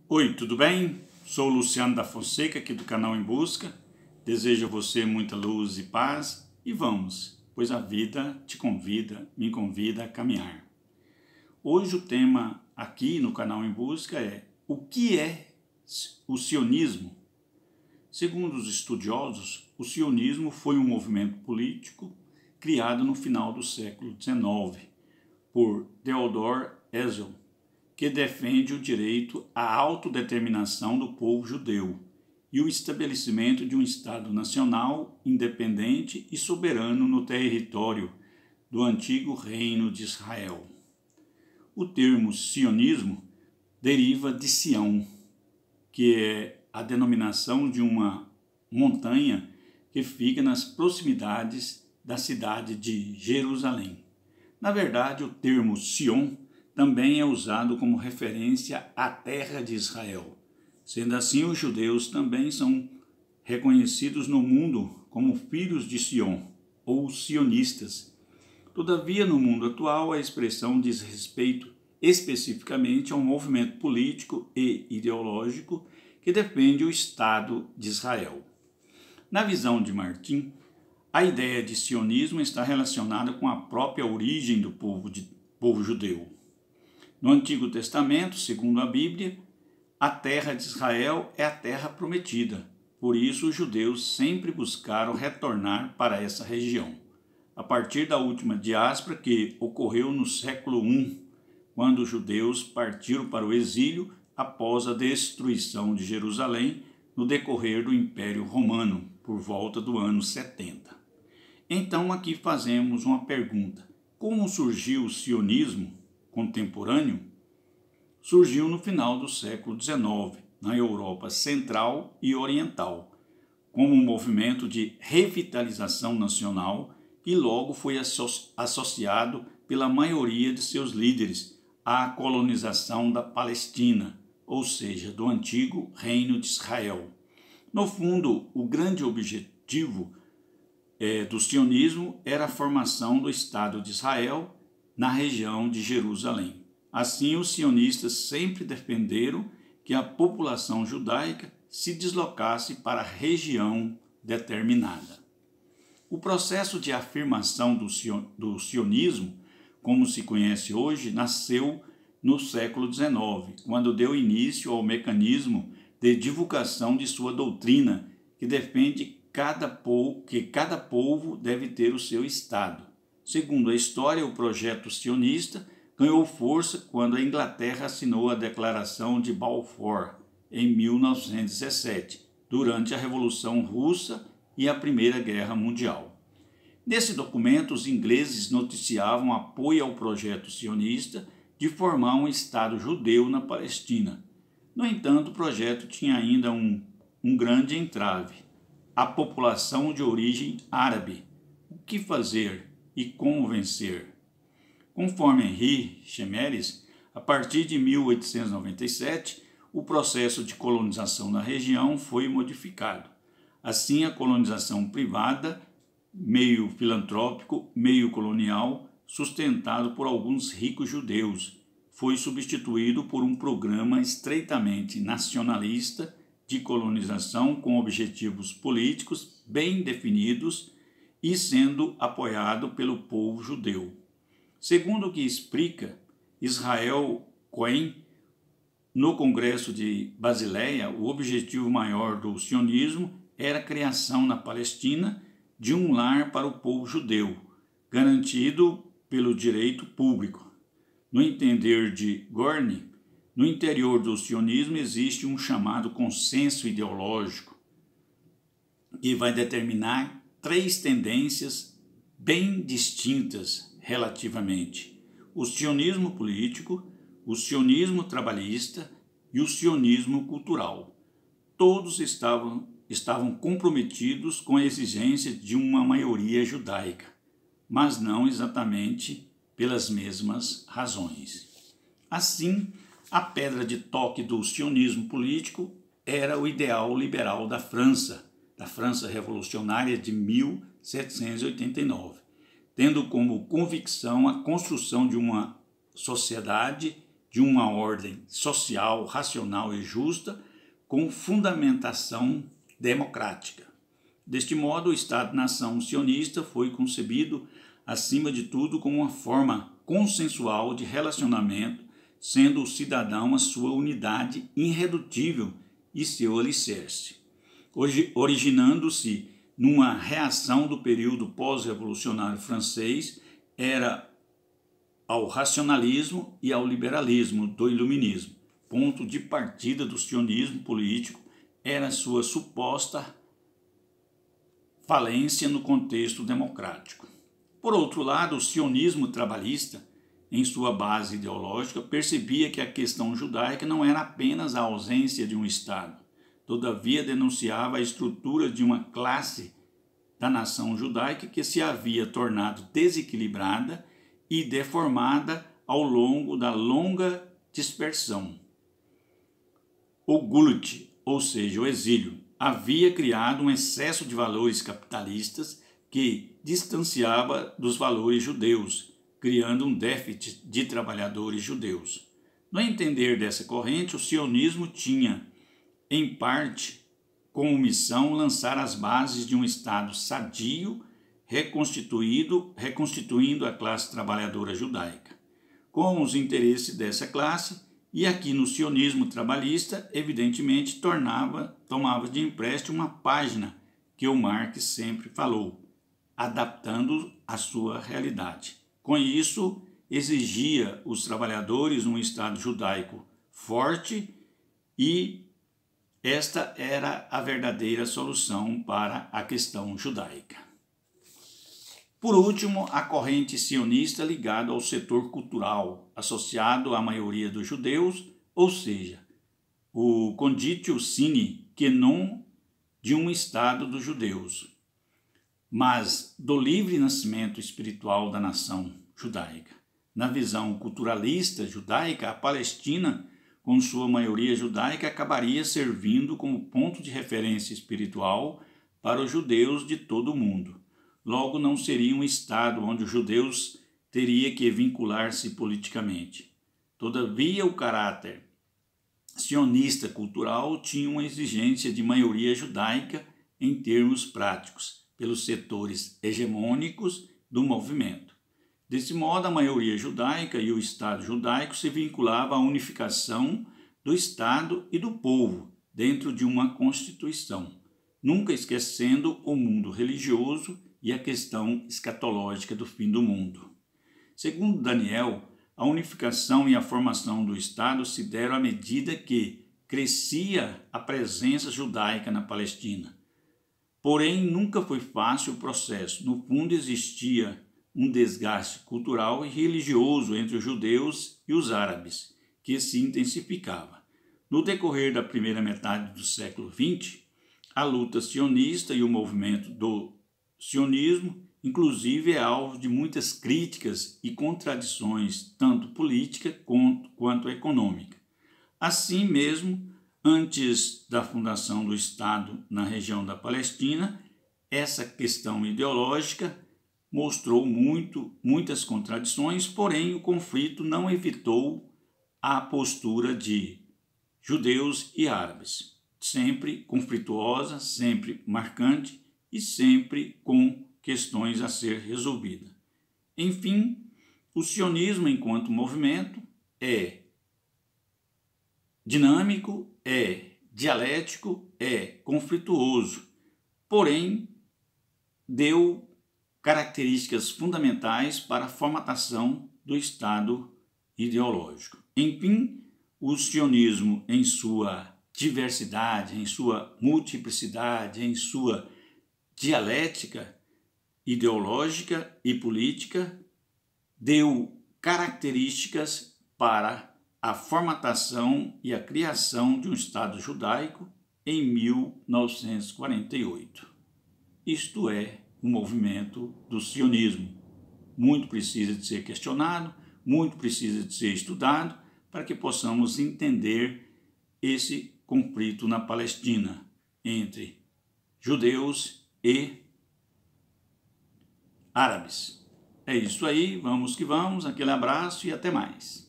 Oi, tudo bem? Sou o Luciano da Fonseca, aqui do canal Em Busca. Desejo a você muita luz e paz e vamos, pois a vida te convida, me convida a caminhar. Hoje o tema aqui no canal Em Busca é: o que é o sionismo? Segundo os estudiosos, o sionismo foi um movimento político criado no final do século XIX por Theodor Herzl, que defende o direito à autodeterminação do povo judeu e o estabelecimento de um Estado nacional independente e soberano no território do antigo Reino de Israel. O termo sionismo deriva de Sião, que é a denominação de uma montanha que fica nas proximidades da cidade de Jerusalém. Na verdade, o termo Sion também é usado como referência à terra de Israel. Sendo assim, os judeus também são reconhecidos no mundo como filhos de Sion, ou sionistas. Todavia, no mundo atual, a expressão diz respeito especificamente a um movimento político e ideológico que defende o Estado de Israel. Na visão de Martin, a ideia de sionismo está relacionada com a própria origem do povo judeu. No Antigo Testamento, segundo a Bíblia, a terra de Israel é a terra prometida. Por isso, os judeus sempre buscaram retornar para essa região. A partir da última diáspora que ocorreu no século I, quando os judeus partiram para o exílio após a destruição de Jerusalém no decorrer do Império Romano, por volta do ano 70. Então, aqui fazemos uma pergunta: como surgiu o sionismo contemporâneo? Surgiu no final do século XIX, na Europa Central e Oriental, como um movimento de revitalização nacional e logo foi associado pela maioria de seus líderes à colonização da Palestina, ou seja, do antigo Reino de Israel. No fundo, o grande objetivo do sionismo era a formação do Estado de Israel na região de Jerusalém. Assim, os sionistas sempre defenderam que a população judaica se deslocasse para a região determinada. O processo de afirmação do sionismo, como se conhece hoje, nasceu no século XIX, quando deu início ao mecanismo de divulgação de sua doutrina, que defende que cada povo deve ter o seu Estado. Segundo a história, o projeto sionista ganhou força quando a Inglaterra assinou a Declaração de Balfour, em 1917, durante a Revolução Russa e a Primeira Guerra Mundial. Nesse documento, os ingleses noticiavam apoio ao projeto sionista de formar um Estado judeu na Palestina. No entanto, o projeto tinha ainda um grande entrave: a população de origem árabe. O que fazer e como vencer? Conforme Henri Chemeres, a partir de 1897, o processo de colonização na região foi modificado. Assim, a colonização privada, meio filantrópico, meio colonial, sustentado por alguns ricos judeus, foi substituído por um programa estreitamente nacionalista de colonização com objetivos políticos bem definidos e sendo apoiado pelo povo judeu. Segundo o que explica Israel Cohen, no Congresso de Basileia, o objetivo maior do sionismo era a criação na Palestina de um lar para o povo judeu, garantido pelo direito público. No entender de Gorny, no interior do sionismo existe um chamado consenso ideológico, que vai determinar três tendências bem distintas relativamente: o sionismo político, o sionismo trabalhista e o sionismo cultural. Todos estavam comprometidos com a exigência de uma maioria judaica, mas não exatamente pelas mesmas razões. Assim, a pedra de toque do sionismo político era o ideal liberal da França revolucionária de 1789, tendo como convicção a construção de uma sociedade de uma ordem social, racional e justa, com fundamentação democrática. Deste modo, o Estado-nação sionista foi concebido, acima de tudo, como uma forma consensual de relacionamento, sendo o cidadão a sua unidade irredutível e seu alicerce, originando-se numa reação do período pós-revolucionário francês, era ao racionalismo e ao liberalismo do iluminismo. Ponto de partida do sionismo político era sua suposta falência no contexto democrático. Por outro lado, o sionismo trabalhista, em sua base ideológica, percebia que a questão judaica não era apenas a ausência de um Estado. Todavia, denunciava a estrutura de uma classe da nação judaica que se havia tornado desequilibrada e deformada ao longo da longa dispersão. O Gulut, ou seja, o exílio, havia criado um excesso de valores capitalistas que distanciava dos valores judeus, criando um déficit de trabalhadores judeus. No entender dessa corrente, o sionismo tinha, em parte, como missão lançar as bases de um Estado sadio, reconstituindo a classe trabalhadora judaica, com os interesses dessa classe, e aqui no sionismo trabalhista, evidentemente, tomava de empréstimo uma página que o Marx sempre falou, adaptando à sua realidade. Com isso, exigia os trabalhadores um Estado judaico forte e esta era a verdadeira solução para a questão judaica. Por último, a corrente sionista ligada ao setor cultural, associado à maioria dos judeus, ou seja, o conditio sine qua non de um Estado dos judeus, mas do livre nascimento espiritual da nação judaica. Na visão culturalista judaica, a Palestina, com sua maioria judaica, acabaria servindo como ponto de referência espiritual para os judeus de todo o mundo. Logo, não seria um Estado onde os judeus teriam que vincular-se politicamente. Todavia, o caráter sionista cultural tinha uma exigência de maioria judaica em termos práticos, pelos setores hegemônicos do movimento. Desse modo, a maioria judaica e o Estado judaico se vinculavam à unificação do Estado e do povo dentro de uma Constituição, nunca esquecendo o mundo religioso e a questão escatológica do fim do mundo. Segundo Daniel, a unificação e a formação do Estado se deram à medida que crescia a presença judaica na Palestina. Porém, nunca foi fácil o processo. No fundo, existia um desgaste cultural e religioso entre os judeus e os árabes, que se intensificava. No decorrer da primeira metade do século XX, a luta sionista e o movimento do sionismo, inclusive, é alvo de muitas críticas e contradições, tanto política quanto econômica. Assim mesmo, antes da fundação do Estado na região da Palestina, essa questão ideológica mostrou muitas contradições, porém o conflito não evitou a postura de judeus e árabes, sempre conflituosa, sempre marcante e sempre com questões a ser resolvidas. Enfim, o sionismo enquanto movimento é dinâmico, é dialético, é conflituoso, porém deu características fundamentais para a formatação do Estado ideológico. Enfim, o sionismo, em sua diversidade, em sua multiplicidade, em sua dialética ideológica e política, deu características para a formatação e a criação de um Estado judaico em 1948. Isto é o movimento do sionismo. Muito precisa de ser questionado, muito precisa de ser estudado para que possamos entender esse conflito na Palestina entre judeus e árabes. É isso aí, vamos que vamos, aquele abraço e até mais.